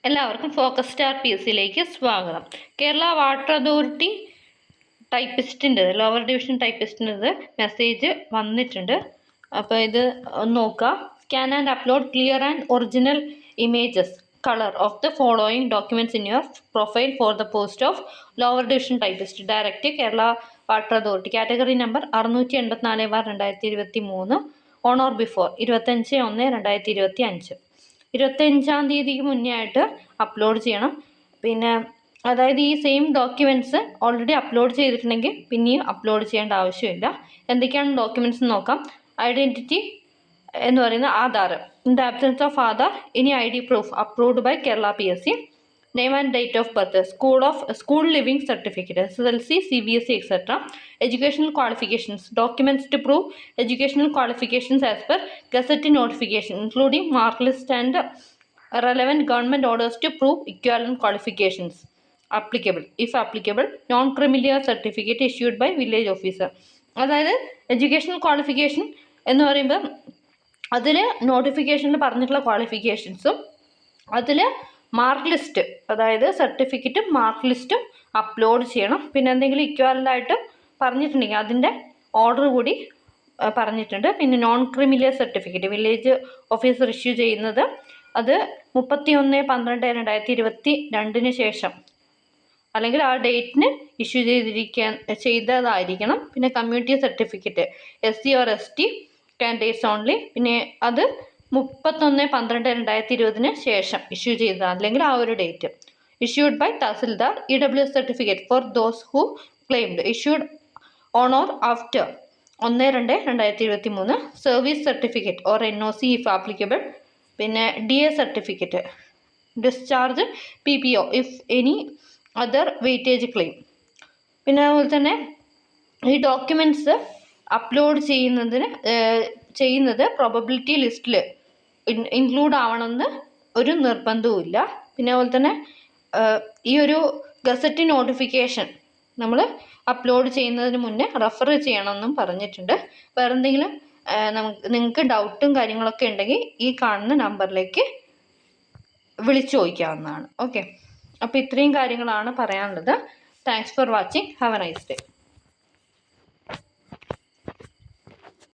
എല്ലാവർക്കും focus star PSCയിലേക്ക് സ്വാഗതം. കേരള വാട്ടർ അതോറിറ്റി ടൈപ്പിസ്റ്റിൻ്റെ ലോവർ ഡിവിഷൻ ടൈപ്പിസ്റ്റിൻ്റെ മെസ്സേജ് വന്നിട്ടുണ്ട്. അപ്പോൾ ഇത് ഒന്ന് നോക്കുക. Scan and upload clear and original images colour of the following documents in your profile for the post of lower division typist. Direct Kerala water authority. Category number 684/2023 on or before 25/1/2025. 25-ാം തീയതിക്ക് മുന്നേ ആയിട്ട് upload ചെയ്യണം. പിന്നെ അതായത് ഈ same documents already upload ചെയ്തിട്ടുണ്ടെങ്കിൽ പിന്നെയും അപ്ലോഡ് ചെയ്യേണ്ട ആവശ്യമില്ല. എന്തൊക്കെയാണ് ഡോക്യുമെൻറ്റ്സ് നോക്കാം. ഐഡൻറ്റിറ്റി എന്ന് പറയുന്നത് Aadhaar. In the absence of Aadhaar ഇനി ID proof approved by Kerala PSC. Name and date of birth, school living certificate, SSLC, CBSE, etc. Educational qualifications, documents to prove educational qualifications as per Gazette notification, including mark list and relevant government orders to prove equivalent qualifications. Applicable, if applicable, non-criminal certificate issued by village officer. അതായത് educational qualification എന്ന് പറയുമ്പോൾ അതിൽ നോട്ടിഫിക്കേഷനിൽ പറഞ്ഞിട്ടുള്ള ക്വാളിഫിക്കേഷൻസും അതിൽ mark list, അതായത് സർട്ടിഫിക്കറ്റും mark ലിസ്റ്റും upload ചെയ്യണം. പിന്നെ എന്തെങ്കിലും ഇക്വാലൻ്റ് ആയിട്ട് പറഞ്ഞിട്ടുണ്ടെങ്കിൽ അതിൻ്റെ ഓർഡർ കൂടി പറഞ്ഞിട്ടുണ്ട്. പിന്നെ non criminal certificate village officer issue ചെയ്യുന്നത് അത് 31/12/2022 ശേഷം അല്ലെങ്കിൽ ആ ഡേറ്റിന് ഇഷ്യൂ ചെയ്തതായിരിക്കണം. പിന്നെ community certificate SC or ST candidates only. പിന്നെ അത് 31/12/2020 ശേഷം ഇഷ്യൂ ചെയ്ത അല്ലെങ്കിൽ ആ ഒരു date. Issued by tahsildar. EWS certificate for those who claimed issued on or after 1/2/2023. Service certificate or NOC if applicable. പിന്നെ DA certificate. Discharge PPO if any other weightage claim. പിന്നെ അതുപോലെ തന്നെ ഈ ഡോക്യുമെൻറ്റ്സ് അപ്ലോഡ് ചെയ്യുന്നത് പ്രോബബിലിറ്റി ലിസ്റ്റിൽ include ആവണമെന്ന് ഒരു നിർബന്ധവുമില്ല. പിന്നെ അതുപോലെ തന്നെ ഈ ഒരു ഗസറ്റ് നോട്ടിഫിക്കേഷൻ നമ്മൾ അപ്ലോഡ് ചെയ്യുന്നതിന് മുന്നേ റെഫർ ചെയ്യണമെന്നും പറഞ്ഞിട്ടുണ്ട്. വേറെ എന്തെങ്കിലും നിങ്ങൾക്ക് ഡൗട്ടും കാര്യങ്ങളൊക്കെ ഉണ്ടെങ്കിൽ ഈ കാണുന്ന നമ്പറിലേക്ക് വിളിച്ചു ചോദിക്കാവുന്നതാണ്. ഓക്കെ, അപ്പോൾ ഇത്രയും കാര്യങ്ങളാണ് പറയാനുള്ളത്. Thanks for watching. Have A nice day.